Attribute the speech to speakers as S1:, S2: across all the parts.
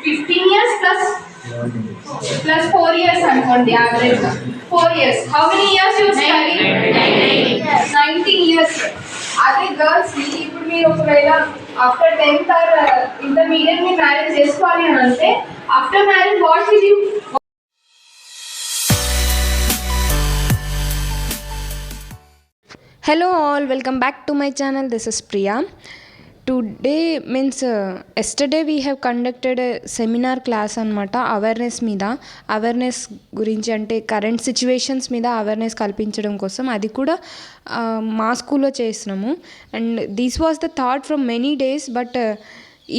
S1: 15 years plus 4 years అనుకోండి average 4 years. How many years you study? 19 years. అదే girls కి ఇప్పుడు మీరు ఒకవేళ after 10th are intermediate me marriage చేసుకోవాలి అని అంటే after marriage what will you?
S2: Hello all, welcome back to my channel. This is Priya. Today means yesterday we have conducted a seminar class అనమాట awareness గురించి, అంటే current situations మీద awareness కల్పించడం కోసం. అది కూడా మా స్కూల్లో చేసినాము. And this was the thought from many days, but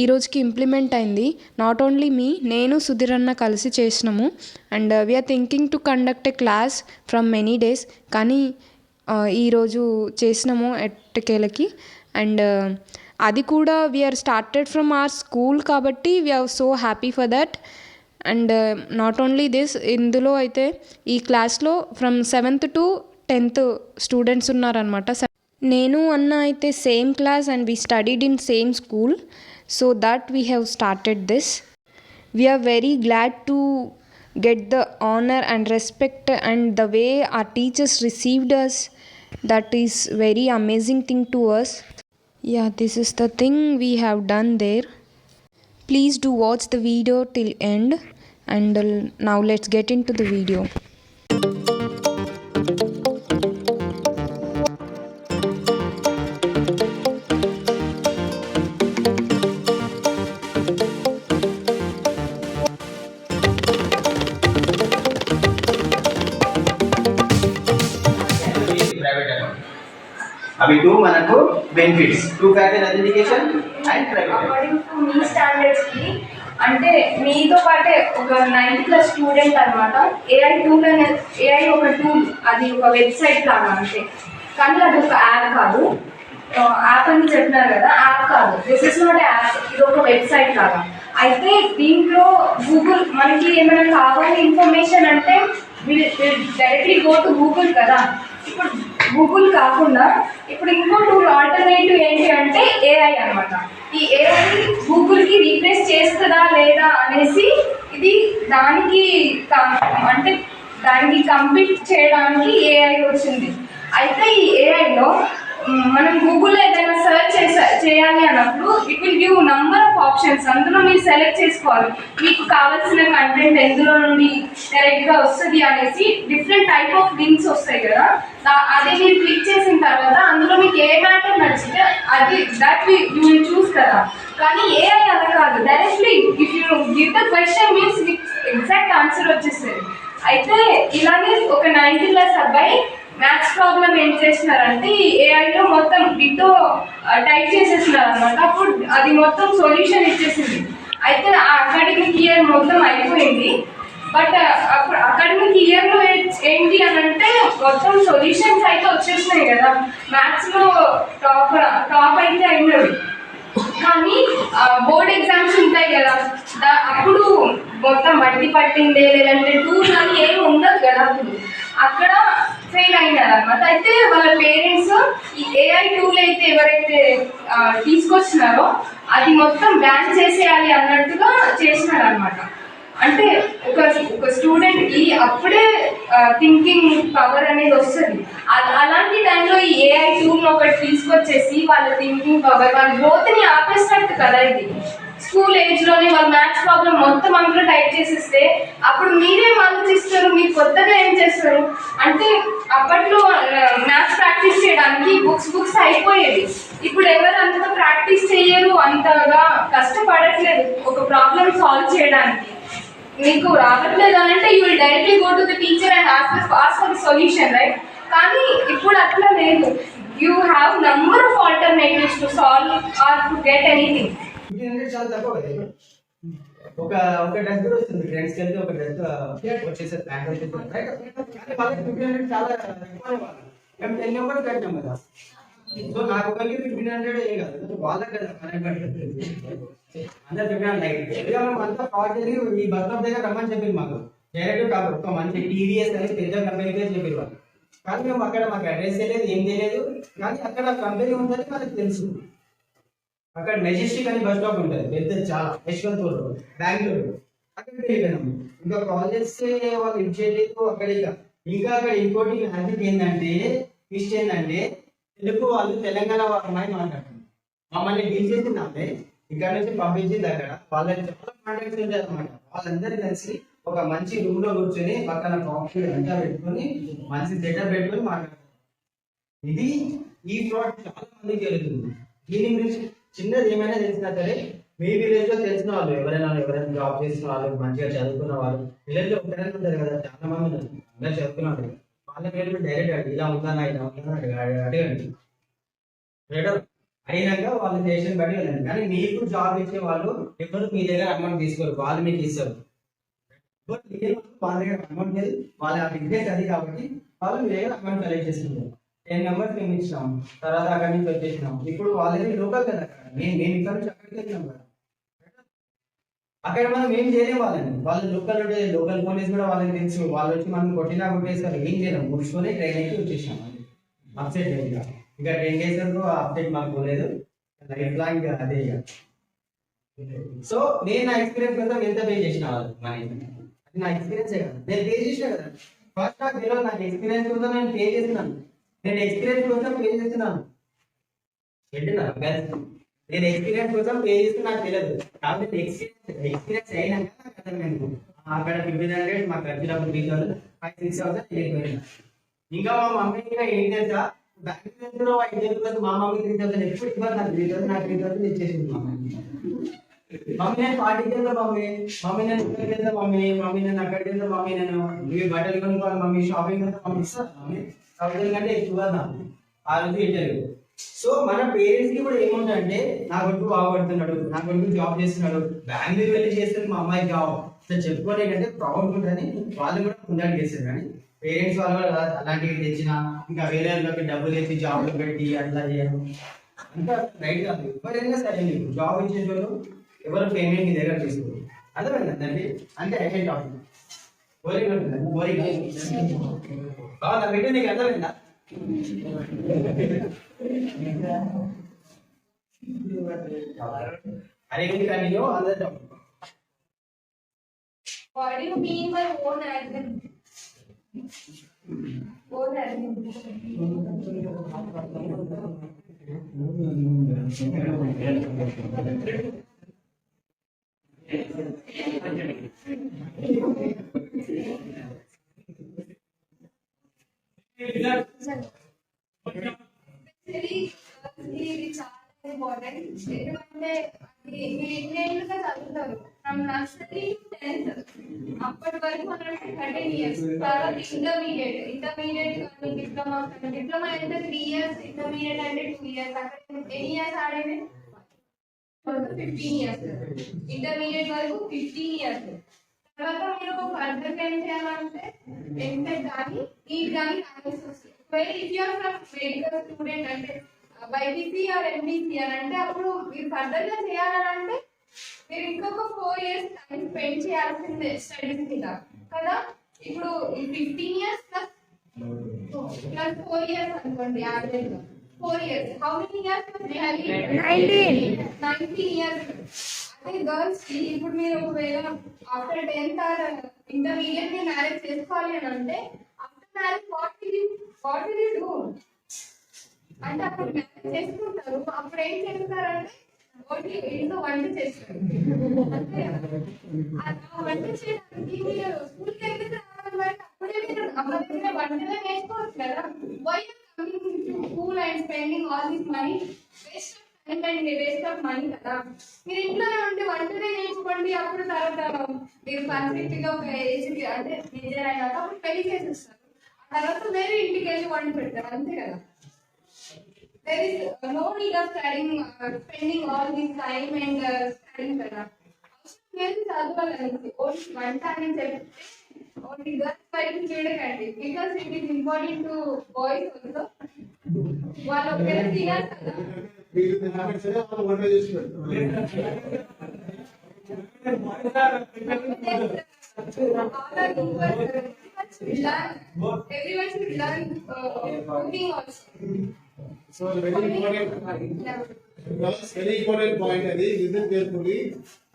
S2: ఈ రోజుకి ఇంప్లిమెంట్ అయింది. నాట్ ఓన్లీ మీ, నేను సుధీర్ అన్న కలిసి చేసినాము. And we are thinking to conduct a class from many days, కానీ ఈరోజు చేసినాము ఎట్టకేలకి. అండ్ అది కూడా we are started from our school కాబట్టి we are so happy for that. And not only this, ఇందులో అయితే ఈ క్లాస్లో from 7th to 10th students ఉన్నారనమాట. నేను అన్న అయితే same class and we studied in same school, so that we have started this. We're very glad to get the honor and respect, and the way our teachers received us, that is very amazing thing to us. Yeah, this is the thing we have done there. Please do watch the video till end, and now let's get into the video.
S3: అవి 2 మనకు benefits, 2 factor authentication and private.
S1: According to me standards కి, అంటే మీతో పాటే ఒక 9th student అనమాట. AI ఒక tool, అది ఒక వెబ్సైట్ లాగా అంతే, కానీ అది ఒక యాప్ కాదు. యాప్ అని చెప్పినారు కదా, యాప్ కాదు, దిస్ ఇస్ నాట్ యాప్, ఇది ఒక వెబ్సైట్ లాగా. అయితే దీంట్లో గూగుల్ మనకి ఏమైనా కావాలి ఇన్ఫర్మేషన్ అంటే డైరెక్ట్లీ గో టు గూగుల్ కదా. ఇప్పుడు గూగుల్ కాకుండా ఇప్పుడు ఇంకో టూల్ ఆల్టర్నేటివ్ ఏంటి అంటే ఏఐ అనమాట. ఈ ఏఐ గూగుల్కి రీప్లేస్ చేస్తుందా లేదా అనేసి ఇది దానికి కంప్లీట్ చేయడానికి ఏఐ వచ్చింది. అయితే ఈ ఏఐలో మనం గూగుల్లో ఏదైనా సర్చ్ చేయాలి అన్నప్పుడు it will give number of options. అందులో మీరు సెలెక్ట్ చేసుకోవాలి మీకు కావాల్సిన కంటెంట్ ఎందులో నుండి డైరెక్ట్గా వస్తుంది అనేసి. డిఫరెంట్ టైప్ ఆఫ్ లింక్స్ వస్తాయి కదా, అది మీరు క్లిక్ చేసిన తర్వాత అందులో మీకు ఏ మ్యాటర్ నచ్చితే అది యూ విల్ చూస్ కదా. కానీ ఏఐ అలా కాదు, directly if you give the question means మీకు ఎగ్జాక్ట్ ఆన్సర్ వచ్చేస్తుంది. అయితే ఇలాగే ఒక 9th క్లాస్ అబ్బాయి మ్యాథ్స్ ప్రాబ్లం ఏం చేసినారంటే ఏఐలో మొత్తం డిటో టైప్ చేసేసినారు అనమాట. అప్పుడు అది మొత్తం సొల్యూషన్ ఇచ్చేసింది. అయితే ఆ అకాడమిక్ ఇయర్ మొత్తం అయిపోయింది, బట్ అప్పుడు అకాడమిక్ ఇయర్లో ఏంటి అని అంటే మొత్తం సొల్యూషన్స్ అయితే వచ్చేసినాయి కదా. మ్యాథ్స్లో టాప్ అయితే అయినవి, కానీ బోర్డ్ ఎగ్జామ్స్ ఉంటాయి కదా, అప్పుడు మొత్తం బట్టి పట్టిందే లేదంటే టూర్ అని ఏమి ఉండదు కదా, అక్కడ ఫెయిల్ అయినారు అనమాట. అయితే వాళ్ళ పేరెంట్స్ ఈ ఏఐ టూల్ అయితే ఎవరైతే తీసుకొచ్చినారో అది మొత్తం బ్యాన్ చేసేయాలి అన్నట్టుగా చేసినారు అనమాట. అంటే ఒక స్టూడెంట్కి అప్పుడే థింకింగ్ పవర్ అనేది వస్తుంది. అలాంటి టైంలో ఈ ఏఐ టూల్ ఒకటి తీసుకొచ్చేసి వాళ్ళ థింకింగ్ పవర్, వాళ్ళ గ్రోత్ని ఆపేసినట్టు కదా. ఇది స్కూల్ ఏజ్లోనే వాళ్ళ మ్యాథ్స్ ప్రాబ్లం మొత్తం అందులో టైప్ చేసేస్తే అప్పుడు మీరేం ఆలోచిస్తారు, మీరు కొత్తగా ఏం చేస్తారు అంటే. అప్పట్లో మ్యాథ్స్ ప్రాక్టీస్ చేయడానికి బుక్స్ అయిపోయేది. ఇప్పుడు ఎవరు అంతగా ప్రాక్టీస్ చేయరు, అంతగా కష్టపడట్లేదు ఒక ప్రాబ్లమ్ సాల్వ్ చేయడానికి. మీకు రావట్లేదు అని అంటే you will directly go to the teacher and ask for the solution, right? కానీ ఇప్పుడు అట్లా లేదు. You have number of alternatives to solve or to get anything.
S3: చాలా తక్కువ కదా, ఒక డ్రెస్ కూడా వస్తుంది. ఫ్రెండ్స్కి వెళ్తే ఒక డ్రెస్ వచ్చేసేది, ప్యాంట్ వచ్చేస్తుంది, రైట్? కానీ వాళ్ళకి 1500 చాలా ఎక్కువ. మేము 10 నెంబర్ కట్టినాం కదా, సో నాకు ఒకరికి 1500 ఏ కాదు, వాళ్ళకి కదా అందరు 1500. మేము అంతా కాల్ చేసి ఈ బస్ స్టాప్ దగ్గర రమ్మని చెప్పింది మాకు డైరెక్ట్. కాబట్టి ఒక మంచి టీవీఎస్ అనేది పెద్ద కంపెనీ చెప్పారు వాళ్ళు. కానీ మేము అక్కడ మాకు అడ్రస్ తెలియదు, ఏం తెలియదు, కానీ అక్కడ కంపెనీ ఉందని మనకు తెలుసు. అక్కడ మెజెస్టిక్ అని బస్ స్టాప్ ఉంటుంది పెద్ద చాలా యశ్వంతపూర్ బెంగళూరు. అక్కడికి వెళ్ళిపోయినాము. ఇంకా కాల్ చేస్తే వాళ్ళు ఇది చేయలేదు అక్కడ. ఇంకా అక్కడ ఇంకోటి హ్యాపీ ఏంటంటే ట్విస్ట్ ఏంటంటే తెలుగు వాళ్ళు తెలంగాణ అమ్మాయి మాట్లాడుతుంది. మమ్మల్ని డీల్ చేసింది ఆమె ఇక్కడ నుంచి పంపించింది. అక్కడ వాళ్ళకి చాలా కాంటాక్ట్స్ ఉంటాయి అనమాట. వాళ్ళందరూ కలిసి ఒక మంచి రూమ్ లో కూర్చొని పక్కన కాఫీ అంతా పెట్టుకొని మంచి సెటప్ పెట్టుకొని మాట్లాడతారు. ఇది ఈ ఫ్రాడ్ చాలా మందికి జరుగుతుంది. దీని గురించి చిన్నది ఏమైనా తెలిసినా సరే మీ విలేజ్ లో తెలిసిన వాళ్ళు ఎవరైనా జాబ్ చేసిన వాళ్ళు మంచిగా చదువుకున్న వాళ్ళు విలేజ్ లో ఒకరైనా ఉంటారు కదా, చాలా మంది ఉన్నారు అందరూ చదువుకున్నారు. వాళ్ళకి వెళ్ళి డైరెక్ట్ అడిగి ఇలా ఉందన్నా అడగండి. అయినాక వాళ్ళు స్టేషన్ బట్టి వెళ్ళండి. కానీ మీకు జాబ్ ఇచ్చే వాళ్ళు ఎవరు మీ దగ్గర అమౌంట్ తీసుకోరు, వాళ్ళు మీకు ఇస్తారు. బట్ వాళ్ళ దగ్గర అమౌంట్ లేదు, వాళ్ళ బిజినెస్ అది కాబట్టి వాళ్ళు మీ దగ్గర అమౌంట్ కలెక్ట్ చేసుకుంటారు. 10 మెంబర్స్ మేము ఇచ్చినాం, తర్వాత అక్కడి నుంచి వచ్చేసినాం. ఇప్పుడు వాళ్ళది లోకల్ కదా, మేము ఇక్కడ నుంచి అక్కడికి వెళ్ళినాం కదా. అక్కడ మనం ఏం చేయలేం వాళ్ళని. వాళ్ళు లోకల్ పోలీస్ కూడా వాళ్ళకి తెలుసు. వాళ్ళు వచ్చి మనం కొట్టినా కొట్టేస్తారు, ఏం చేయలేం. ముడుచుకొని ట్రైన్ ఎక్కి వచ్చేసినాం. అప్సెట్ ఇంకా 10 days వరకు అప్డేట్ మాకు పోలేదు. ఎట్లా ఇంకా అదే ఇక. సో నేను నా ఎక్స్పీరియన్స్ కోసం ఎంత పే చేసిన వాళ్ళు మనీ, అది నా ఎక్స్పీరియన్స్ కదా. నేను పే చేసిన కదా. ఫస్ట్ నాకు తెలియదు, నాకు ఎక్స్పీరియన్స్ కోసం నేను పే చేస్తున్నాను. నేను ఎక్స్పీరియన్స్ కోసం పే చేస్తున్నాను. నేను ఎక్స్పీరియన్స్ కోసం పే చేస్తే నాకు తెలియదు. కాబట్టి ఎక్స్పీరియన్స్ అయినాక నేను అక్కడ 1500 మా ఖర్చులకు 3000 5,000 6,000 వెళ్ళిపోయినా. ఇంకా మా మమ్మీ ఇంకా ఏం తెలుసా, బ్యాంకులో 5,000 మా మమ్మీ 3,000 ఎప్పుడు ఇవ్వదు. నాకు 3,000 నాకు 3,000 ఇచ్చేసింది మా మమ్మీ. నేను పార్టీకి వెళ్తా మమ్మీ, నేను ఇక్కడికి వెళ్తా మమ్మీ నేను అక్కడికి వెళ్తా మమ్మీ, నేను ఇవి బట్టలు కొనుక్కోవాలి మమ్మీ, షాపింగ్ వెళ్తా మమ్మీ, ఇస్తాను మమ్మీ. 1000 కంటే ఎక్కువ నాకు ఆ రోజు ఇంటర్వ్యూ. సో మన పేరెంట్స్ కి కూడా ఏముందంటే నా కొడుకు బాగుపడుతున్నాడు, నా కొడుకు జాబ్ చేస్తున్నాడు, బెంగళూరు వెళ్ళి చేస్తుంది మా అమ్మాయి జాబ్, అసలు చెప్పుకోలేకంటే ప్రౌడ్ ఉంటుందని వాళ్ళు కూడా ముందడుగు చేస్తారు. కానీ పేరెంట్స్ వాళ్ళు కూడా అలాంటివి తెచ్చిన ఇంకా వేరే వాళ్ళకి డబ్బులు తెచ్చి జాబ్లో పెట్టి అట్లా చేయడం అంతా రైట్ కాదు. ఎవరైనా సరే మీకు జాబ్ ఇచ్చే వాళ్ళు ఎవరు పేమెంట్ మీ దగ్గర తీసుకోరు. అర్థమైందండి? అంటే ఐడెంట్ టాపిక్ బోరింగ్ ఉంటుందండి, బోరింగ్ బాగా వీడియో నీకు అర్థమైందా? అరే continue other topic.
S1: What do you mean by own admin? Own admin. ఇది చాలా ఇంపార్టెంట్. ఎందుకంటే మీరు ఎన్నేళ్ళుగా చదువుతారు, ఫ్రమ్ నర్సరీ టు 10th, అప్పటి వరకు మనం 13 years. తర్వాత ఇంటర్మీడియట్ కానీ డిప్లొమా అయితే 3 years, ఇంటర్మీడియట్ అంటే 2 years. అక్కడ ఎన్ని ఇయర్స్ ఆడేది? 15 years. ఇంటర్మీడియట్ వరకు 15 years. తర్వాత మీరు ఫర్దర్ ఏం చేయాలంటే ఎంటెక్ కానీ నీట్ కానీ రాయాల్సి వస్తుంది. If you're from medical student అంటే బైపీసీ ఆర్ ఎంబీసీ అని అంటే అప్పుడు మీరు ఫర్దర్ గా చేయాలంటే మీరు ఇంకొక 4 years టైం స్పెండ్ చేయాల్సిందే స్టడీస్ మీద కదా. ఇప్పుడు 15 years ప్లస్ 4 years అనుకోండి, average 4 years. How many years? 19 years. అదే గర్ల్స్ కి ఇప్పుడు మీరు ఒకవేళ after 10th are intermediate marriage చేసుకోవాలి అని అంటే after marriage what will you do అంటే అప్పుడు మ్యారేజ్ చేసుకుంటారు. అప్పుడు ఏం చేస్తారంటే ఇంట్లో వంట చేస్తారు. అంతే వంట చేయడానికి మీరు స్కూల్కి వెళ్తే అప్పుడే మీరు అమ్మ దగ్గర వంటలే నేర్చుకోవచ్చు కదా. Why coming to school and spending all this money, waste of time and waste of money కదా. మీరు ఇంట్లోనే ఉంటే వంటలే నేర్చుకోండి. అప్పుడు తర్వాత మీరు పర్ఫెక్ట్ గా ఒక ఏజ్ అంటే మేజర్ అయినాక అప్పుడు పెళ్లి చేసేస్తారు. ఆ తర్వాత వేరే ఇంటికి వెళ్ళి వంట పెడతారు. అంతే కదా. There is no need of spending all this time and studying కదా. అవసరం చదవాలని ఓన్లీ వంట అని చెప్తే ఓన్లీ గర్ల్స్ వైపు చూడకండి. Because it is important to boys also. వాళ్ళు ఒకవేళ తినాలి కదా. Everyone should learn cooking also.
S4: So very important. Because very important point అది listen carefully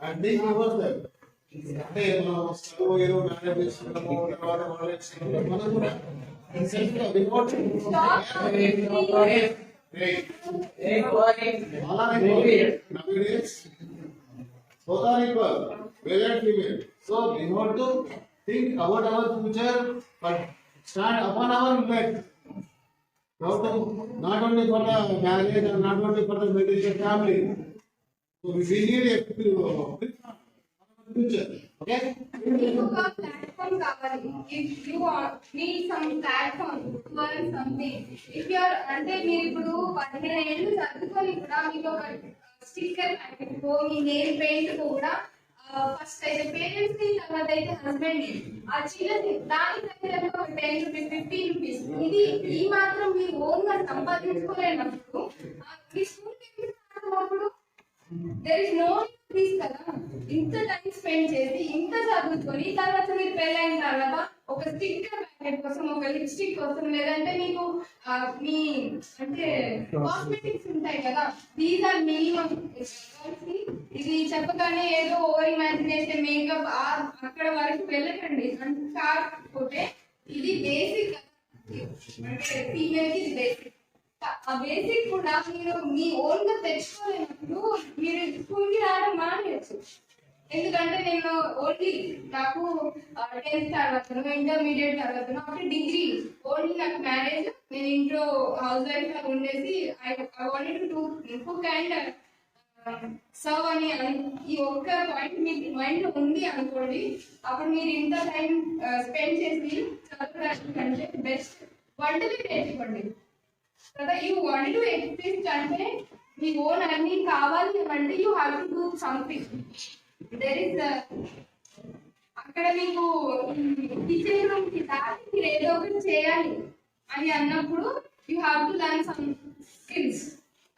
S4: and think yourself. అంటే మనం స్టవ్ ఏదో మేనేజ్ చేసుకున్నాము తర్వాత మనం చేసుకున్నాము మనం కూడా సెల్ఫ్ గా before nowadays both are equal, male and female. So we want to think about our future, but stand upon our limit. Not only for the marriage and not only for the meditation family. So we need a future. Okay?
S1: మీకు ఒక platform కావాలి. If you need some platform to learn something. If you are అంటే మీరు ఇప్పుడు 15 ఏళ్ళు చదువుకొని కూడా మీకు ఒక స్టిక్కర్ ప్యాకెట్ కో మీ నెయిల్ పెయింట్ కూడా ఫస్ట్ అయితే పేరెంట్స్ ని తర్వాత అయితే హస్బెండ్ ని ఆ చిన్నది దాని దగ్గర ఒక 10 రూపీస్ 15 రూపీస్ ఇది ఈ మాత్రం మీరు ఓన్ గా సంపాదించుకోలేనప్పుడు మీ స్కూల్ అప్పుడు దేర్ ఇస్ నో ఫీజ్ కదా. ఇంత టైం స్పెండ్ చేసి ఇంత చదువుకొని తర్వాత మీరు పెళ్ళైన తర్వాత ఒక స్టిక్కర్ ప్యాకెట్ కోసం ఒక లిప్స్టిక్ కోసం లేదంటే మీకు మీ అంటే కాస్మెటిక్స్ ఉంటాయి కదా దీస్ ఆర్ మినిమం. ఇది చెప్పగానే ఏదో ఓవర్ ఇమాజినేషన్ మేకప్ అక్కడ వరకు వెళ్ళకండి. కాకపోతే ఇది బేసిక్ అంటే ఫీమేల్ కి ఇది బేసిక్. ఆ బేసిక్ కూడా మీరు మీ ఓన్ గా తెచ్చుకోలేనప్పుడు మీరు స్కూల్ కి రావడం మానేయచ్చు. ఎందుకంటే నేను ఓన్లీ నాకు 10th తరగతిలో ఇంటర్మీడియట్ తరగతిలో అప్పుడు డిగ్రీ ఓన్లీ నాకు మ్యారేజ్ నేను ఇంట్లో హౌస్ వైఫ్ గా ఉండేసి I wanted to cook and serve అని ఈ ఒక్క పాయింట్ మీకు మైండ్ లో ఉంది అనుకోండి. అప్పుడు మీరు ఇంత టైం స్పెండ్ చేసి చదవడానికి అంటే బెస్ట్ వంటలు నేర్చుకోండి కదా. యూ వాంట్ టు ఎక్స్పీరియన్స్ అంటే మీ ఓన్ అన్ని కావాలి అంటే you have to do something. There is అక్కడ మీకు కిచెన్ రూమ్ కి దాటి మీరు ఏదో ఒకటి చేయాలి అని అన్నప్పుడు you have to learn some skills.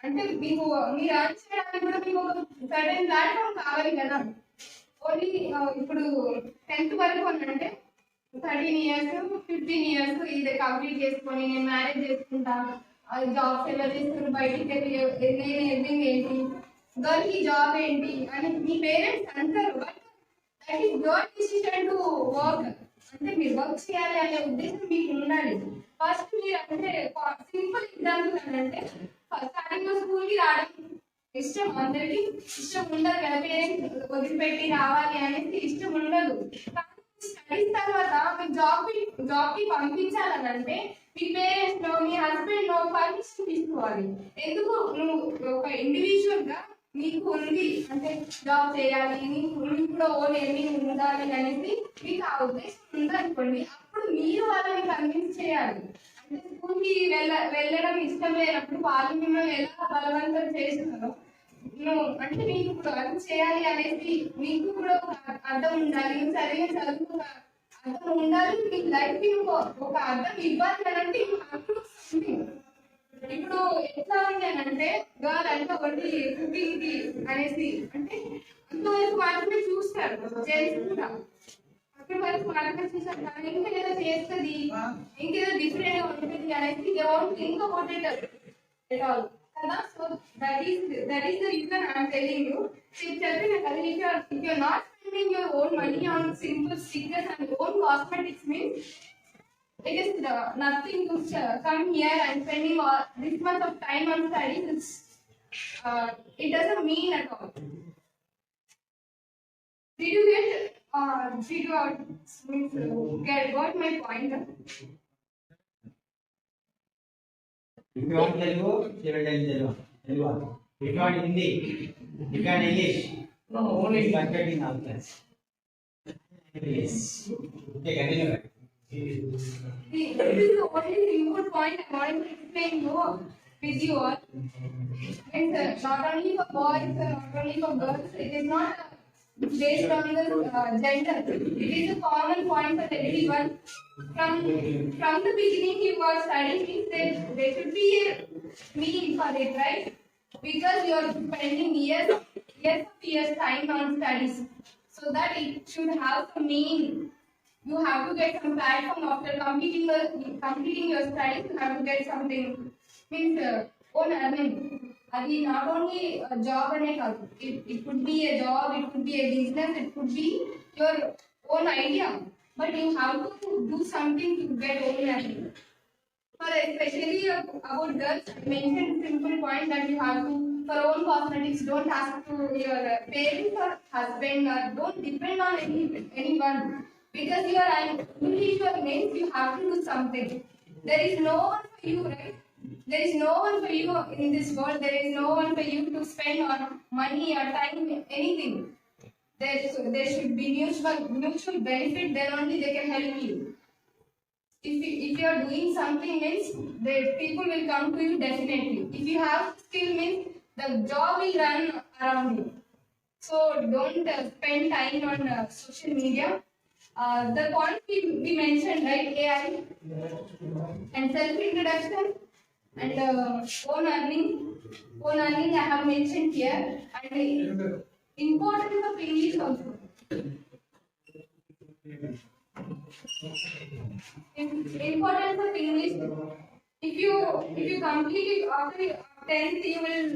S1: అంటే మీకు మీరు అర్న్ చేయడానికి కూడా మీకు ఒక సర్టెన్ ప్లాట్ఫామ్ కావాలి కదా. ఓన్లీ ఇప్పుడు 10th వరకు అని అంటే 13 years 15 years ఇది కంప్లీట్ చేసుకొని నేను మ్యారేజ్ చేసుకుంటా జాబ్స్ ఎలా చేస్తున్నారు బయటికి వెళ్ళి నేను ఎర్నింగ్ ఏంటి గర్ల్ కి జాబ్ ఏంటి అని మీ పేరెంట్స్ అంటారు. But that is your decision to work. అంటే మీరు వర్క్ చేయాలి అనే ఉద్దేశం మీకు ఉండాలి. ఫస్ట్ మీరు అంటే సింపుల్ ఎగ్జాంపుల్ అంటే స్టార్టింగ్ లో స్కూల్ కి రావడం ఇష్టం అందరికి ఇష్టం ఉండదు కదా. పేరెంట్స్ వదిలిపెట్టి రావాలి అనేది ఇష్టం ఉండదు. స్టడీస్ తర్వాత మీకు జాబ్ కి పంపించాలని అంటే మీ పేరెంట్స్ నో మీ హస్బెండ్ నో పర్మిషన్ తీసుకోవాలి. ఎందుకు నువ్వు ఒక ఇండివిజువల్ గా మీకు ఉంది అంటే జాబ్ చేయాలి నీకు కూడా ఓన్ ఎర్నింగ్ ఉండాలి అనేది మీకు ఆ ఉద్దేశం ఉందనుకోండి. అప్పుడు మీరు వాళ్ళని కన్విన్స్ చేయాలి. అంటే స్కూల్ కి వెళ్ళడం ఇష్టం లేనప్పుడు వాళ్ళు మిమ్మల్ని ఎలా బలవంతం చేస్తున్నారో అంటే మీకు ఇప్పుడు అర్థం చేయాలి అనేది మీకు కూడా ఒక అర్థం ఉండాలి. సరైన చదువు అర్థం ఉండాలి. మీ లైఫ్ కి ఒక అర్థం ఇవ్వాలి అని అంటే ఇప్పుడు ఎట్లా ఉంది అని అంటే గర్ల్ అంటే ఒకటి కుకింగ్ కి అనేసి అంటే అంతవరకు మాత్రమే చూస్తారు జెంట్స్ కూడా అక్కడి వరకు మాత్రమే చూస్తారు. కానీ ఇంకేదో చేస్తుంది ఇంకేదో డిఫరెంట్ గా ఉంటుంది అనేసి think about it at all కదా. So that is the reason I'm telling you. చెప్పిన కదా if you're not spending your own money on simple stickers and own cosmetics means it is nothing to come here and spending this much of time on studies. It doesn't mean at all. Did you got my point?
S3: If you want Telugu, you will tell Telugu. If you want Hindi, you can English. No, only content in our class. Yes. Okay, continue.
S1: See, this is the only input point I wanted to explain with you all. It's not only for boys, not only for girls. It is not based on the gender. It is a common point for everyone. From the beginning, you are studying. There should be a meaning for it, right? Because you are spending years time on studies, so that it should have some meaning. You have to get some platform after completing your studies. You have to get something. Means own earning. అది not only a job అనే కాదు, it could be a job, it could be a business, it could be your own idea, but you have to do something to get own earning. For especially about girls, I mentioned simple point that you have to, for own cosmetics, don't ask to your parents or husband, or don't depend on anyone, because you are an individual means you have to do something. There is no one for you, right? There is no one for you in this world. There is no one for you to spend on money or time, anything. There should be mutual benefit. Then only they can help you. If you are doing something means the people will come to you definitely. If you have skill means the job will run around you. So don't spend time on social media. The point we mentioned, right? AI and self-introduction and own earning. Own earning I have mentioned here, and the importance of English also. Importance of English. If you complete it after 10th, you will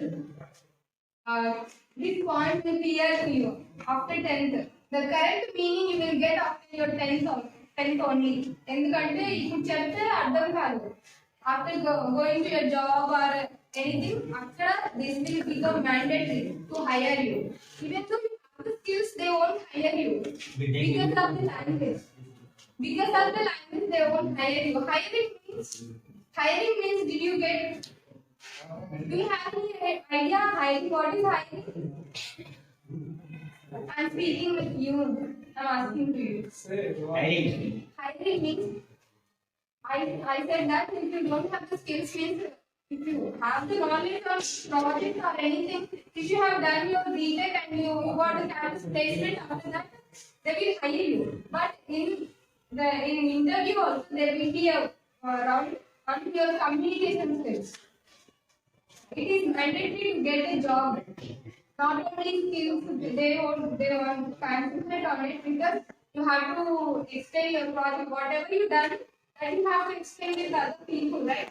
S1: this point will clear to you after 10th. The correct meaning you will get after your 10th only. ఎందుకంటే ఇప్పుడు చెప్తే అర్థం కాదు. After going to your job or anything, after this will become mandatory to hire you. Even though you have the skills, they won't hire you because of the language. Because of the language, they won't hire you. Hiring means did you get? Do you have any idea hiring? What is hiring? I'm speaking with you. I'm asking to you. Hiring means I said that if you don't have the skills means if you have the knowledge on project or anything, if you have done your BTech and you got the campus placement, after that they will hire you. But in interview also there will be a round on your communication skills. It is mandatory to get a job. Not only skills, they want concentrate on it, because you have to explain your project, whatever you done, and you have to explain with other people, right?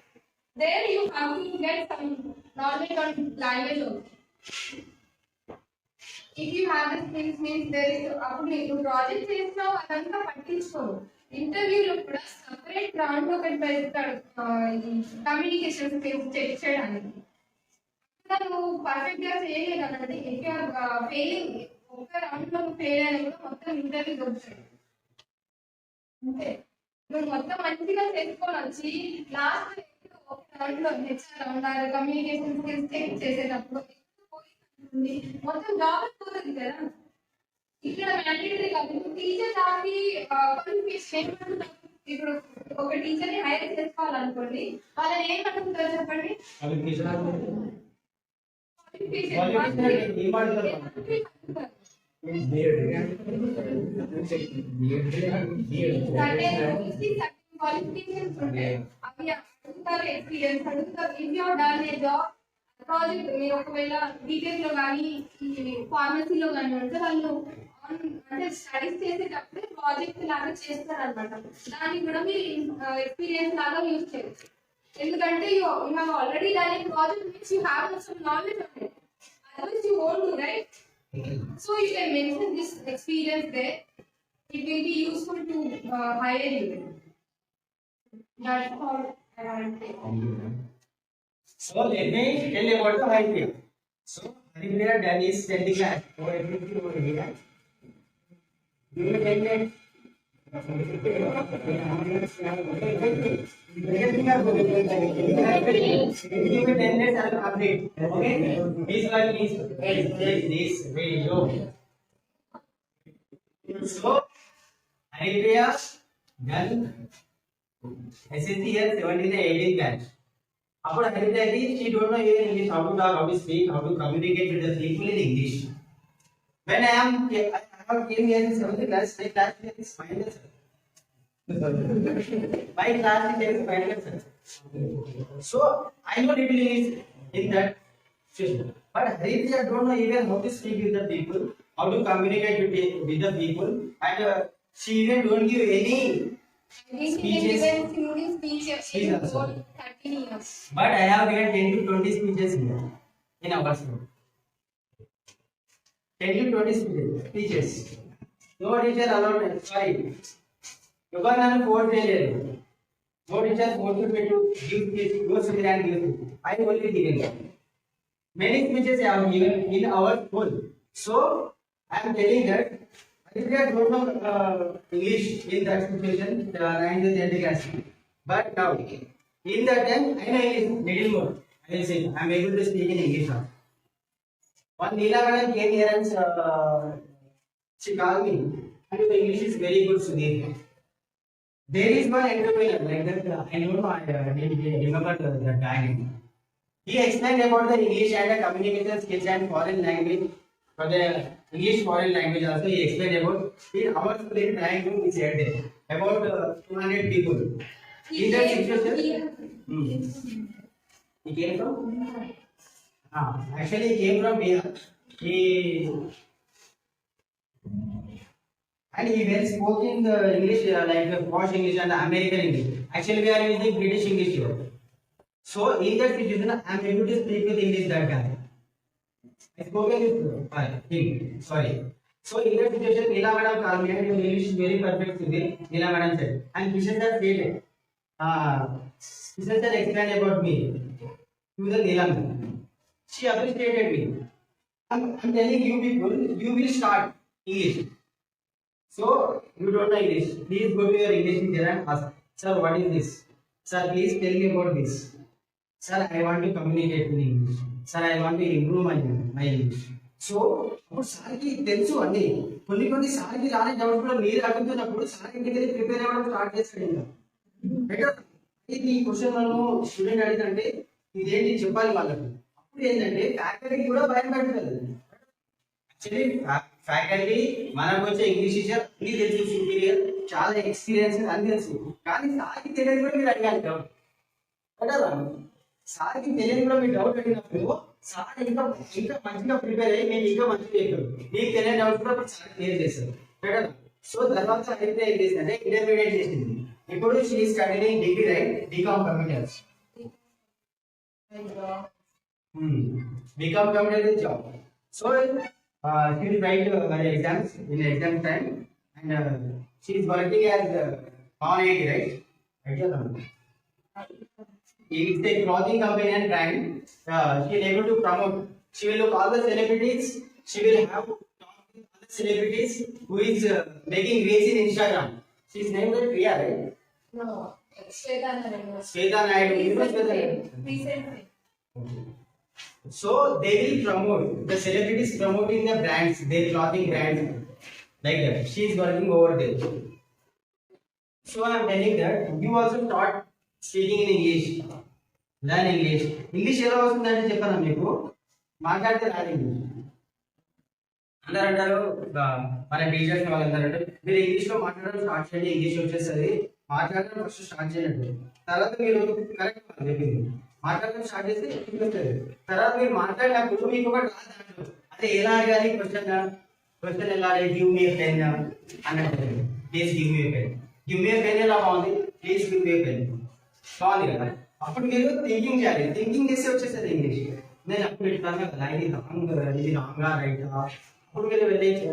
S1: There you have to get some knowledge on language also. If you have the skills means there is అప్పుడు నీకు project చేసినావు అదంతా పట్టించుకోరు. ఇంటర్వ్యూలో కూడా separate round ఒకటి పెడతాడు communication skills check చేయడానికి. నువ్వు పర్ఫెక్ట్ గా చేయలేదంటే ఫెయిలింగ్ ఒక రౌండ్ లో ఫెయిల్ అయినా కూడా మొత్తం ఇంటర్వ్యూ దొరుకుతాడు. అంతే, నువ్వు మొత్తం మంచిగా చేసుకొని వచ్చి లాస్ట్ ఒక రౌండ్ లో HR round communication skills check చేసేటప్పుడు మొత్తం జాబ్ పోతుంది కదా. ఇక్కడ మ్యాండేటరీ కాదు. టీచర్ దానికి క్వాలిఫికేషన్ ఇప్పుడు ఒక టీచర్ ని హైర్ చేసుకోవాలనుకోండి, వాళ్ళని ఏమంటారు చెప్పండి? క్వాలిఫికేషన్స్ ఉంటాయి, అవి అడుగుతారు. ఎక్స్పీరియన్స్ అడుగుతారు. If you done a job project, మీరు ఒకవేళ బీటెక్ లో కానీ ఫార్మసీలో కానీ ఉంటే వాళ్ళు అంటే స్టడీస్ చేసేటప్పుడు ప్రాజెక్ట్ లాగా చేస్తారు అనమాట. దాన్ని కూడా మీరు ఎక్స్పీరియన్స్ లాగా యూజ్ చేయొచ్చు. ఎందుకంటే you have already done a project means you have some knowledge on it. Otherwise you won't do, right? So you can mention this experience there. It will be useful to hire you. That's all I want to say.
S3: So let me tell about the Haripriya. So Haripriya Dan is telling that for everything over here. You will take it. You will tell it and complete. Okay. This one is this video. So Haripriya Dan SSC year 17 18 batch. అప్పుడు హరిప్రియకి she don't know even English, how to talk, how to speak, how to communicate with the people in English. When I have came here in 7th class, my class is final sir. My class is final sir. So I know little English in that system. But Haripriya don't know even how to speak with the people, how to communicate with the people, and she even don't give any Speeches. Speech also.
S1: 13 years.
S3: But I have given 10 to 20 speeches in our school. 10 to 20 speeches. No teacher allowed. Sorry. Because I am 4 failure. No teacher forced me to give speech. Go sit and give. I only given. Many speeches I have given in our school. So I am telling that I don't know English in that situation, 9th and 10th class. But now, in that time, I know English little more. I will say I am able to speak in English now. One Neela madam came here and she called me, and the English is very good, Sudhir. There is one entrepreneur like that. I don't know. I remember that guy name. He explained about the English and the communication skills and foreign language. For the English foreign language also, he explained about in our school in trying to be said there about 200 people. In that situation, he came from. Actually, he came from here. And he well spoke in the English like posh English and American English. Actually, we are using British English here. So in that situation, I am able to speak with English that guy. I spoken with him. Sorry. So in that situation, Neela madam called me and your English is very perfect today. Neela madam said, and Kishan sir said, Kishan sir explained about me to the Neela madam. She appreciated me. I'm telling you people, you will start English. So you don't know English. Please go to your English teacher and ask, sir, what is this? Sir, please tell me about this. Sir, I want to communicate in English. Sir, I want to improve my English. So, అప్పుడు సార్కి తెలుసు అండి కొన్ని సార్కి రాని doubts కూడా మీరు అడుగుతున్నప్పుడు sir ఇంటికి వెళ్ళి ప్రిపేర్ అవ్వడం స్టార్ట్ చేస్తాడు ఇంకా ఇది క్వశ్చన్ మనం స్టూడెంట్ అడిగితే ఇదేంటి చెప్పాలి వాళ్ళకి అప్పుడు ఏంటంటే ఫ్యాకల్టీకి కూడా భయం పెడుతుంది యాక్చువల్లీ ఫ్యాకల్టీ మనకు వచ్చే ఇంగ్లీష్ టీచర్ అన్ని తెలుసు సుపీరియర్ చాలా ఎక్స్పీరియన్స్ అన్ని తెలుసు కానీ సార్కి తెలియదు కూడా మీరు అడగాలి డౌట్ కదా సార్కి తెలియదు కూడా మీరు డౌట్ అడిగినప్పుడు సార్ ఇంకా మంచిగా ప్రిపేర్ అయ్యి మేము ఇంకా మంచిగా చేయగలరు మీకు తెలియని డౌట్ కూడా సార్ క్లియర్ చేస్తారు కదా సో తర్వాత అయితే ఏం చేసిందంటే ఇంటర్మీడియట్ చేసింది ఇప్పుడు she is continuing degree right BCom computers BCom computer job so she will write exams in exam time and she is working as non-IT, right? It's a clothing company and brand. She is able to promote. She will look all the celebrities. She will have talk with other celebrities who is making reels in Instagram. She is named Priya, right?
S1: No, Shweta Naidu.
S3: Shweta Naidu. You know Shweta Naidu?
S1: Recently.
S3: So they will promote the celebrities promoting the brands, their clothing brands, like that. She is working over there. So I am telling that you also start speaking in English. Learn English. English ఎలా వస్తుందంటే చెప్పాను మీకు మాట్లాడితే రాదు English అందరూ అంటారు మన teachers వాళ్ళందరూ అంటే మీరు ఇంగ్లీష్లో మాట్లాడడం స్టార్ట్ చేయండి ఇంగ్లీష్ వచ్చేస్తుంది మాట్లాడడం ఫస్ట్ స్టార్ట్ చేయండి తర్వాత మీరు కరెక్ట్ చెప్పింది మాట్లాడడం స్టార్ట్ చేస్తే వస్తుంది తర్వాత మీరు మాట్లాడినప్పుడు మీకు ఒకటి రాదు అదే ఎలా అడగాలి క్వశ్చన్ ఎలా గివ్ మీ పెన్ అన్నట్టు ప్లీజ్ గివ్ మీ పెన్ ఎలా బాగుంది ప్లీజ్ గివ్ మీ పెన్ బాగుంది కదా అప్పుడు మీరు థింకింగ్ చేయాలి థింకింగ్ చేస్తే వచ్చేస్తుంది ఇంగ్లీష్ నేను అప్పుడు ఇట్లానే కదా ఇది రాంగా రైటా అప్పుడు మీరు వెళ్ళేసి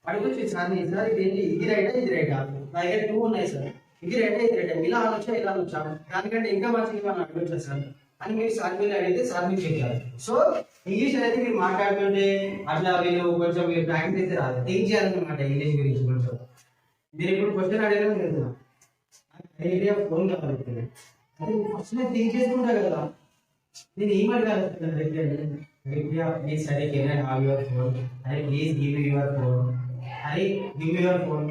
S3: అడుగుచ్చు సార్ సార్ ఇదేంటి ఇది రైటా నా దగ్గర 2 ఉన్నాయి సార్ ఇది రైటా ఇలా అనొచ్చా ఇలా అనొచ్చా దానికంటే ఇంకా మంచిగా మనం అడగొచ్చా సార్ అని మీరు సార్ మీద అడిగితే సార్ మీకు చెప్పారు సో ఇంగ్లీష్ అనేది మీరు మాట్లాడుతుంటే అట్లా మీరు కొంచెం మీరు ప్రాక్టీస్ అయితే రాదు థింక్ చేయాలన్నమాట ఇంగ్లీష్ గురించి కొంచెం మీరు ఇప్పుడు క్వశ్చన్ అడగడం లేదు ఐడియా ఫోన్ కావాలి అదే ఫస్ట్ నేను థింక్ చేసుకుంటా కదా నేను ఏం అడగాలి ప్లీజ్ సరే can I have your phone అరే please give me your phone అరే గివ్ మీ యువర్ ఫోన్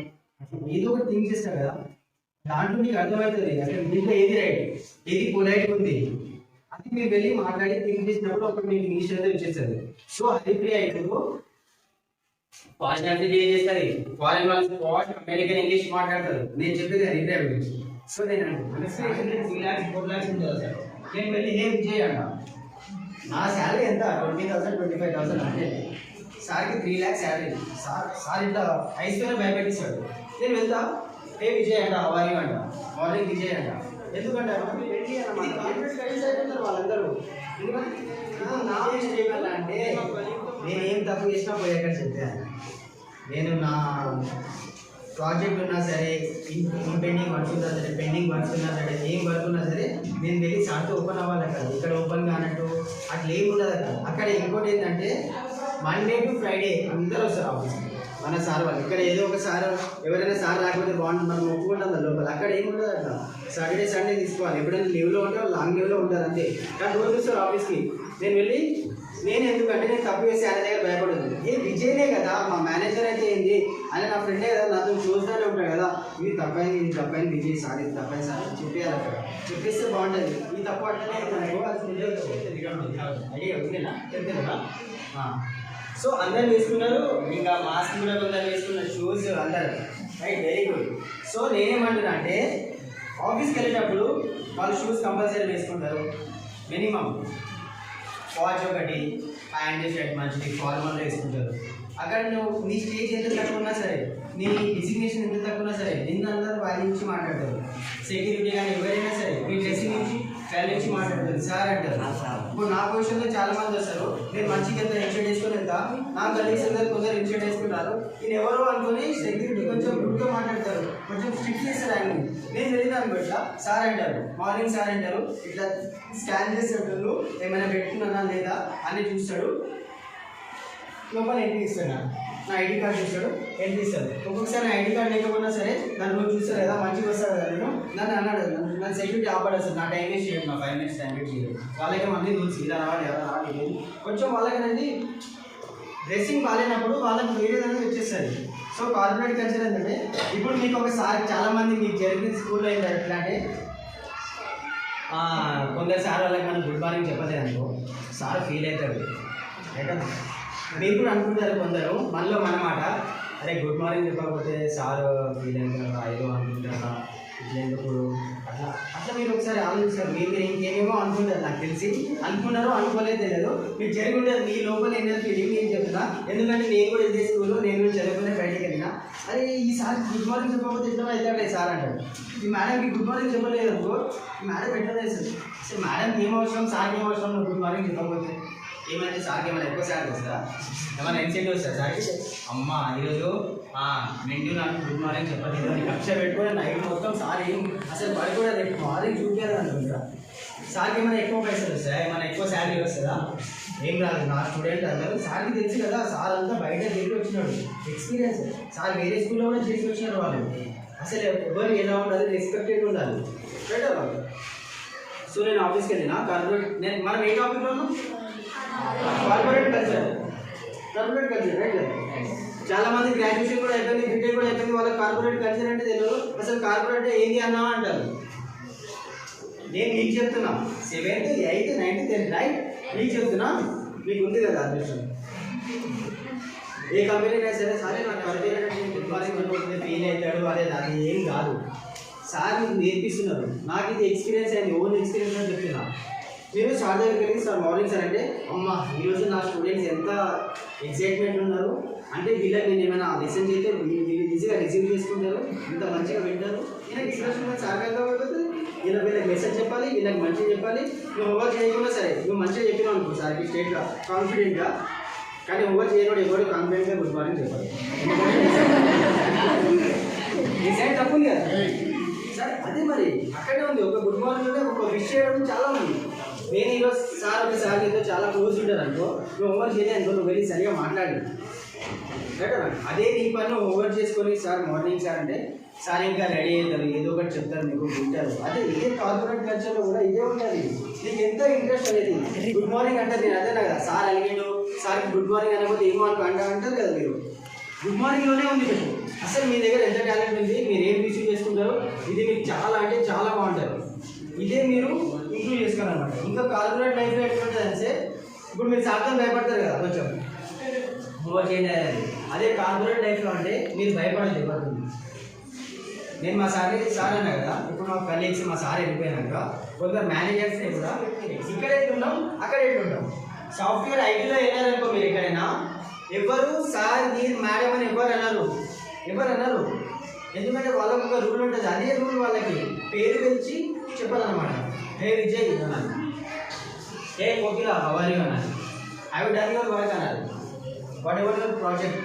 S3: ఏదో ఒకటి థింక్ చేస్తా కదా దాంట్లో మీకు అర్థమవుతుంది అసలు దీంట్లో ఏది రైట్ ఏది పొలైట్ ఉంది అది మీరు వెళ్ళి మాట్లాడి థింక్ చేసినప్పుడు ఒకటి మీకు ఇంగ్లీష్ అనేది వచ్చేస్తుంది సో హరిప్రియ ఇప్పుడు ఫాస్ట్ అంటే ఏం చేస్తుంది ఫారెన్ వాళ్ళు ఫాస్ట్ అమెరికన్ ఇంగ్లీష్ మాట్లాడతారు నేను చెప్పేది హరిప్రియ గురించి సో నేను 3 lakhs 4 lakhs ఉంటుంది సార్ నేను వెళ్ళి ఏం చేయాలి నా శాలరీ ఎంత 20,000 25,000 అంటే సార్కి 3 lakhs శాలరీ సార్ ఇట్లా ఐస్వేర్ భయపెట్టిస్తాడు నేను వెళ్తా హే విజయ్ అంట, హౌ ఆర్ యు అంట, మార్నింగ్ విజయ్ అంట. ఎందుకంటే ఇది కాన్ఫిడెన్స్ రైజ్ అయిపోతారు వాళ్ళందరూ. ఎందుకంటే నా మిస్టేక్ వల్ల అంటే నేను ఏం తప్పు చేసినా పోయాక చెప్పాను. నేను నా ప్రాజెక్ట్ ఉన్నా సరే, పెండింగ్ వర్క్ ఉన్నా సరే, పెండింగ్ వర్క్ ఉన్నా సరే, ఏం వర్క్ ఉన్నా సరే నేను వెళ్ళి సార్తో ఓపెన్ అవ్వాలి కదా. ఇక్కడ ఓపెన్ కానట్టు అట్లా ఏమి ఉండదు కదా. అక్కడ ఇంకోటి ఏంటంటే మండే టు ఫ్రైడే అందరూ వస్తారు ఆఫీస్కి, మన సార్ వాళ్ళు. ఇక్కడ ఏదో ఒక సార్ ఎవరైనా సార్ రాకపోతే బాగుంటుంది, మనం ఒప్పుకుంటాం కదా లోపల. అక్కడ ఏమి ఉండదు అట్లా. సాటర్డే సండే తీసుకోవాలి. ఎప్పుడైనా లీవ్లో ఉంటే వాళ్ళు లాంగ్ లీవ్లో ఉంటారు అంతే. కానీ రోజు వస్తారు ఆఫీస్కి. నేను వెళ్ళి ఎందుకంటే నేను తప్పు చేసి ఆయన దగ్గర భయపడదు. ఏ విజయనే కదా మా మేనేజర్ అయితే ఏంది, ఆయన నా ఫ్రెండే కదా, నాతో చూస్తూనే ఉంటాడు కదా. ఇది తప్పైంది విజయ్ సార్, ఇది తప్పైంది సార్ చెప్పేయాలి. అక్కడ చెప్పేస్తే బాగుంటుంది. ఈ తప్పు అట్లనే ఐడియా ఓకేనా, తెలియదా? సో అందరు వేసుకున్నారు, ఇంకా మాస్క్ కూడా కొందరు వేసుకున్నారు, షూస్ అందరు రైట్, వెరీ గుడ్. సో నేనేమంటున్నా అంటే ఆఫీస్కి వెళ్ళేటప్పుడు వాళ్ళు షూస్ కంపల్సరీ వేసుకుంటారు. మినిమం వాచ్ ఒకటి, ప్యాంట్ షర్ట్ మంచిది ఫార్మల్ వేసుకుంటారు. అక్కడ నువ్వు నీ స్టేజ్ ఎంత తక్కువ ఉన్నా సరే, నీ డిసిగ్నేషన్ ఎంత తక్కువ ఉన్నా సరే, నిన్న అందరూ వాళ్ళ నుంచి మాట్లాడతారు. సెక్యూరిటీ కానీ ఎవరైనా సరే మీ డ్రెస్సింగ్ నుంచి వాళ్ళ నుంచి మాట్లాడతారు, సార్ అంటారు. ఇప్పుడు నా పొజిషన్లో చాలా మంది వస్తారు, నేను మంచిగా ఎంత ఇన్షర్ట్ వేసుకొని వెళ్తా, నా కలీగ్స్ అందరు కొందరు ఇన్షర్ట్ వేసుకుంటారు, నేను ఎవరో అనుకుని సెక్యూరిటీ కొంచెం గుడ్గా మాట్లాడతారు, కొంచెం స్ట్రిక్ట్ చేస్తారు ఆయన. నేను వెళ్ళినాను బట్లా సార్ అంటారు, మార్నింగ్ సార్ అంటారు, ఇట్లా స్కాన్ చేసేటప్పుడు ఏమైనా పెట్టుకున్నానా లేదా అని చూస్తాడు. లోపల ఎంట్రీ ఇస్తాడు, నా ఐడి కార్డు చూస్తాడు, ఎంట్రీ ఇస్తాడు. ఒక్కొక్కసారి నా ఐడి కార్డు లేకపోయినా సరే నన్ను రోజు చూస్తారు కదా, మంచిగా వస్తారు కదా. నేను నన్ను అన్నాడు, నన్ను సెక్యూరిటీ ఆపడేస్తాడు. నా టైం వేస్ట్ చేయడు, నా 5 minutes టైం వేస్ట్ చేయడు. వాళ్ళకి అన్నీ తెలుసు, ఇలా రావాలి ఎలా రావాలి. కొంచెం వాళ్ళకి డ్రెస్సింగ్ బాగాలేనప్పుడు వాళ్ళకి వేరే విధంగా వచ్చేస్తుంది. సో కార్పొరేట్ కల్చర్ ఏంటంటే ఇప్పుడు మీకు ఒకసారి చాలామంది మీకు జరిగిన స్కూల్లో ఏంటంటే ఎట్లా అంటే కొందరు సార్ వాళ్ళకి మనం గుడ్ మార్నింగ్ చెప్పలేదు అనుకో, సార్ ఫీల్ అవుతాడు. అయితే మీరు కూడా అనుకుంటారు కొందరు మనలో మనమాట, అరే గుడ్ మార్నింగ్ చెప్పకపోతే సార్ ఫీల్ అవుతారా, ఏదో అనుకుంటారా, ఇట్లా ఎందుకు అట్లా మీరు ఒకసారి ఆలోచిస్తారు. మీరు ఇంకేమేమో అనుకుంటారు, నాకు తెలిసి అనుకున్నారో అనుకోలేదు తెలియదు, మీకు జరిగి ఉంటుంది మీ లోపల ఏంటంటే ఫీలింగ్. నేను చెప్తున్నా ఎందుకంటే నేను కూడా ఇదే స్కూల్లో నేను చదువుకునే బయటకు వెళ్ళినా, అరే ఈ సార్ గుడ్ మార్నింగ్ చెప్పకపోతే ఎట్లా అవుతాడే సార్ అంటాడు. ఈ మేడంకి గుడ్ మార్నింగ్ చెప్పలేదు అనుకో, ఈ మేడం ఎట్లా చేస్తుంది, అసలు మేడంకి ఏం అవసరం, సార్కి ఏం అవసరం నువ్వు గుడ్ మార్నింగ్ చెప్పకపోతే. ఏమైతే సార్కి ఏమైనా ఎక్కువ శాలరీ వస్తుందా, ఏమైనా ఇన్సెంటివ్ వస్తుందా సార్కి? అమ్మ ఈరోజు మెంటూ నాకు గుడ్ మార్నింగ్ చెప్పలేదు అని కక్ష పెట్టుకొని నైట్ మొత్తం సార్ ఏం అసలు పడుకోవడం రేపు మార్నింగ్ చూపించాలి అనుకుంటా. సార్కి ఏమైనా ఎక్కువ పైసలు వస్తాయా, ఏమైనా ఎక్కువ శాలరీ వస్తుందా? ఏం రాదు. నా స్టూడెంట్ అందరూ సార్కి తెలుసు కదా, సార్ అంతా బయట తిరిగి వచ్చినాడు, ఎక్స్పీరియన్స్. సార్ వేరే స్కూల్లో కూడా చేసి వచ్చినారు వాళ్ళు. అసలు ఎవరు ఎలా ఉండాలి, రెస్పెక్టెడ్ ఉండాలి బెటర్ వాళ్ళు. సో నేను ఆఫీస్కి వెళ్ళిన కార్పొరేట్, మనం ఏ టాపిక్లో ఉన్నాం, కార్పొరేట్ కల్చర్ రైట్. చాలా మంది గ్రాడ్యుయేషన్ కూడా అయిపోయింది, బీటెక్ కూడా అయిపోయింది, వాళ్ళకి కార్పొరేట్ కల్చర్ అంటే తెలియదు. అసలు కార్పొరేట్ ఏంటి అన్నావా అంటారు. నేను మీకు చెప్తున్నా 7th 8th 9th 10th right, మీకు చెప్తున్నా, మీకు ఉంది కదా అదృష్టం. ఏ కంపెనీ అయినా సరే సరే నాకు కార్పొరేట్ ఫీల్ అవుతాడు, అది ఏం కాదు. సార్ మీకు నేర్పిస్తున్నారు, నాకు ఇది ఎక్స్పీరియన్స్ అయింది, ఓన్ ఎక్స్పీరియన్స్ అని చెప్తున్నా. మీరు సార్ దగ్గరికి వెళ్ళి సార్ మార్నింగ్ సార్ అంటే అమ్మ ఈరోజు నా స్టూడెంట్స్ ఎంత ఎక్సైట్మెంట్ ఉన్నారు అంటే, వీళ్ళకి నేను ఏమైనా లెసన్ చేస్తే వీళ్ళు ఈజీగా రిసీవ్ చేసుకుంటారు, ఇంత మంచిగా వింటారు. నేను డిస్కషన్ సార్ కాకపోతే వీళ్ళకి మెసేజ్ చెప్పాలి, వీళ్ళకి మంచిగా చెప్పాలి. నువ్వు ఓవర్ చేయకుండా సరే నువ్వు మంచిగా చెప్పినావు అనుకో సార్కి స్టేట్గా కాన్ఫిడెంట్గా, కానీ ఓవర్ చేయడం ఎవరు కాన్ఫిడెంట్గా గుడ్ మార్నింగ్ చెప్పాలి. ఈ సైడ్ తప్పు ఉంది కదా సార్, అదే మరి అక్కడే ఉంది. ఒక గుడ్ మార్నింగ్ అంటే ఒక విష్ చేయడం చాలా ఉంది. నేను ఈరోజు సార్ ఒకసారి ఏదో చాలా క్లోజ్ ఉంటారు అనుకో, నువ్వు ఓవర్ చేయలేదు అనుకో, నువ్వు వెళ్ళి సరిగా మాట్లాడి బెటర్. అదే నీ పని ఓవర్ చేసుకొని సార్ మార్నింగ్ సార్ అంటే సార్ ఇంకా రెడీ అవుతారు, ఏదో ఒకటి చెప్తారు, మీకు వింటారు. అదే ఇదే కార్పొరేట్ కల్చర్లో కూడా ఇదే ఉంటుంది. నీకు ఎంత ఇంట్రెస్ట్ అనేది గుడ్ మార్నింగ్ అంటే నేను అదే కదా సార్ అడిగాడు, సార్కి గుడ్ మార్నింగ్ అనకపోతే ఏమో అంటారు కదా మీరు. గుడ్ మార్నింగ్లోనే ఉంది మీకు. అసలు మీ దగ్గర ఎంత టాలెంట్ ఉంది, మీరు ఏం రిసీవ్ చేసుకుంటారో ఇది మీకు చాలా అంటే చాలా బాగుంటుంది. ఇదే మీరు ఇంప్రూవ్ చేసుకోవాలన్నమాట. ఇంకా కార్పొరేట్ లైఫ్లో ఎట్లుంటుంది అంటే ఇప్పుడు మీరు సార్తో భయపడతారు కదా కొంచెం ఓవర్ చేయండి. అదే కార్పొరేట్ లైఫ్లో అంటే మీరు భయపడలేదు పడుతుంది. నేను మా సార్ అన్నా కదా, ఇప్పుడు మా కలీగ్స్ మా సార్ వెళ్ళిపోయినాక కొందరు మేనేజర్స్ కూడా ఇక్కడ ఎట్లున్నాం అక్కడ ఎట్లుంటాం. సాఫ్ట్వేర్ ఐటీలో వెళ్ళారనుకో మీరు ఎక్కడైనా ఎవరు సార్ మీరు మేడం అని ఎవరు అన్నారు ఎందుకంటే వాళ్ళకు ఒక రూల్ ఉంటుంది, అదే రూల్ వాళ్ళకి పేరు పిలిచి చెప్పాలన్నమాట. హే విజయ్ అనాలి, హే కోకిల హౌ ఆర్ యు అనాలి, I have done your work అనాలి, వాట్ ఎవర్ యువర్ ప్రాజెక్ట్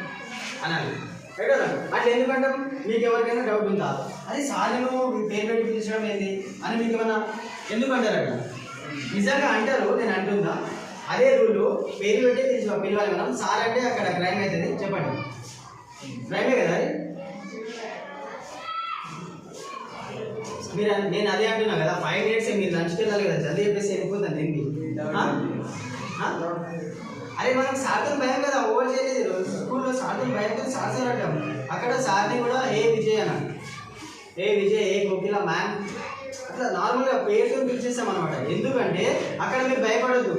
S3: అనాలి. రైట్ అన్న. అంటే ఎందుకంటే మీకు ఎవరికైనా డౌట్ ఉందా, అది సార్ నువ్వు పేరు పెట్టి పిలిచడం ఏంటి అని మీకు ఏమన్నా ఎందుకంటారు అక్కడ? నిజంగా అంటారు, నేను అంటుందా? అదే రూల్ పేరు పెట్టి పిలవాలి మనం. సార్ అంటే అక్కడ క్రైమ్ అవుతుంది, చెప్పండి, క్రైమే కదా అది? మీరు నేను అదే అంటున్నా కదా, 5 minutes మీరు లంచ్కి వెళ్ళాలి కదా, జల్దీ చెప్పేసి వెళ్ళిపోతాను ఏంటి? అరే మనం సార్తో భయం కదా, ఓవర్ చేయలేదు స్కూల్లో, సార్తో భయంతో సార్ సార్ అంటాం. అక్కడ సార్ని కూడా ఏ విజయ్ అన్నాను, ఏ విజయ్, ఏ కోకిల మ్యామ్, అట్లా నార్మల్గా పేరుతో పిలిచేస్తాం అనమాట. ఎందుకంటే అక్కడ మీరు భయపడద్దు.